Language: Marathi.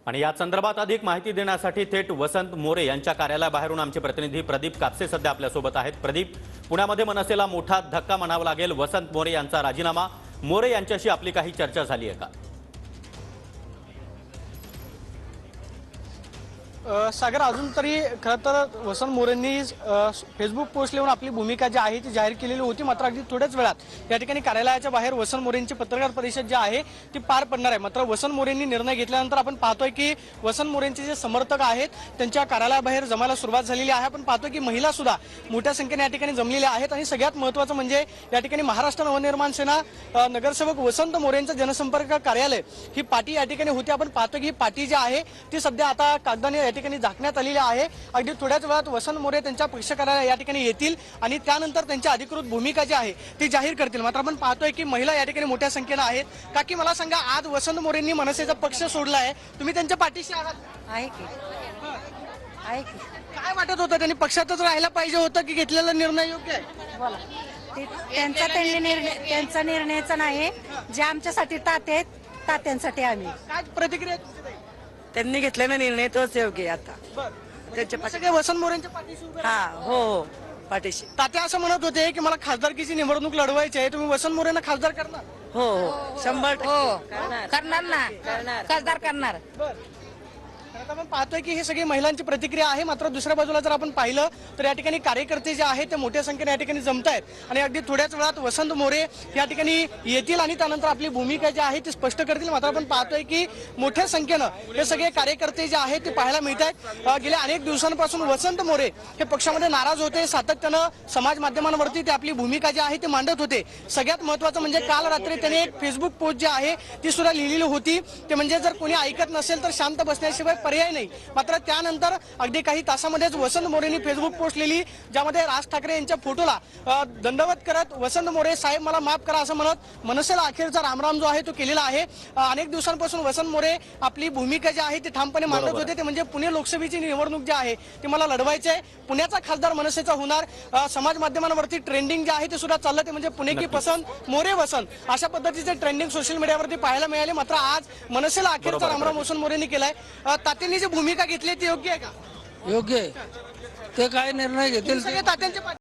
आणि या संदर्भात अधिक माहिती देण्यासाठी थेट वसंत मोरे यांच्या कार्यालयाबाहेरून आमचे प्रतिनिधी प्रदीप कापसे सध्या आपल्या सोबत आहेत। प्रदीप, पुण्यामध्ये मनसेला मोठा धक्का म्हणावा लागेल। वसंत मोरे यांचा राजीनामा, मोरे यांच्याशी आपली काही चर्चा झाली आहे का? सागर, अजून तरी खरं तर वसंत मोरेंनी फेसबुक पोस्ट लिहून आपली भूमिका जी आहे ती जाहीर केलेली होती। मात्र अगदी थोड्याच वेळात या ठिकाणी कार्यालयाच्या बाहेर वसंत मोरेंची पत्रकार परिषद जी आहे ती पार पडणार आहे। मात्र वसंत मोरेंनी निर्णय घेतल्यानंतर आपण पाहतोय की वसंत मोरेंचे जे समर्थक आहेत त्यांच्या कार्यालयाबाहेर जमायला सुरुवात झालेली आहे। आपण पाहतोय की महिला सुद्धा मोठ्या संख्येने या ठिकाणी जमलेल्या आहेत आणि सगळ्यात महत्त्वाचं म्हणजे या ठिकाणी महाराष्ट्र नवनिर्माण सेना नगरसेवक वसंत मोरेंचं जनसंपर्क कार्यालय ही पाटी या ठिकाणी होती। आपण पाहतो की ही पाटी जी आहे ती सध्या आता कागदाने या ठिकाणी झाकण्यात आलेली आहे। अगदी थोड्याच वेळात वसंत मोरे त्यांच्या पक्ष कार्यालय या ठिकाणी येतील आणि त्यानंतर त्यांची अधिकृत भूमिका जी आहे ती जाहीर करतील। मात्र आपण पाहतोय की महिला या ठिकाणी मोठ्या संख्येने आहेत। काकी, मला सांगा, आज वसंत मोरेंनी मनसेचा पक्ष सोडला आहे, तुम्ही त्यांच्या पाठीशी आहात? आहे की काय वाटत होतं, त्यांनी पक्षातच राहायला पाहिजे होतं की घेतलेला निर्णय योग्य आहे? बोला, त्यांचा निर्णयचा नाही, जे आमच्यासाठी ताते आहेत तात्यांसाठी आम्ही। काय प्रतिक्रिया आहे तुमची ताई? त्यांनी घेतलेला निर्णय तोच योग्य आहे आता बरं, त्यांच्या सगळे वसंत मोरेंच्या पाठीशी उभे हा आहेत. हो पाठीशी तात्या असं म्हणत होते की मला खासदारकीची निवडणूक लढवायची आहे, तुम्ही वसंत मोरेंना खासदार करणार? हो हो 100% करणार ना, खासदार करणार। आता आपण पाहतोय की हे सगळी महिलांची प्रतिक्रिया आहे। मात्र दुसऱ्या बाजूला जर आपण पाहिलं तर या ठिकाणी कार्यकर्ते जे आहेत ते मोठ्या संख्येने या ठिकाणी जमत आहेत आणि अगदी थोड्याच वेळात वसंत मोरे या ठिकाणी येतील आणि त्यानंतर आपली भूमिका जी आहे ती स्पष्ट करतील। मात्र आपण पाहतोय की मोठ्या संख्येनं हे सगळे कार्यकर्ते जे आहेत ते पाहायला मिळत आहेत। गेल्या अनेक दिवसांपासून वसंत मोरे हे पक्षामध्ये नाराज होते, सातत्यानं समाज माध्यमांवरती ते आपली भूमिका जी आहे ते मांडत होते। सगळ्यात महत्त्वाचं म्हणजे काल रात्री त्याने एक फेसबुक पोस्ट जी आहे ती सुद्धा लिहिलेली होती, ते म्हणजे जर कोणी ऐकत नसेल तर शांत बसण्याशिवाय पर्याय नाही। मात्र त्यानंतर अगदी काही तासामध्येच वसंत मोरेंनी फेसबुक पोस्ट लिहिली, ज्यामध्ये राज ठाकरे यांच्या फोटोला दंडवत करत वसंत मोरे साहेब मला माफ करा असं म्हणत मनसेला अखेरचा रामराम जो आहे तो केलेला आहे। अनेक दिवसांपासून वसंत मोरे आपली भूमिका जी आहे ती ठामपणे मांडत होते, ते म्हणजे पुणे लोकसभेची निवडणूक जी आहे ती मला लढवायची आहे, पुण्याचा खासदार मनसेचा होणार। समाज माध्यमांवरती ट्रेंडिंग जे आहे ते सुद्धा चाललं, ते म्हणजे पुणे की पसंत मोरे वसंत, अशा पद्धतीचे ट्रेंडिंग सोशल मीडियावरती पाहायला मिळाले। मात्र आज मनसेला अखेरचा रामराम वसंत मोरेंनी केलाय। तात्यांनी जी भूमिका घेतली ती योग्य आहे का? योग्य आहे, ते काय निर्णय घेतील सगळे तात्यांच्या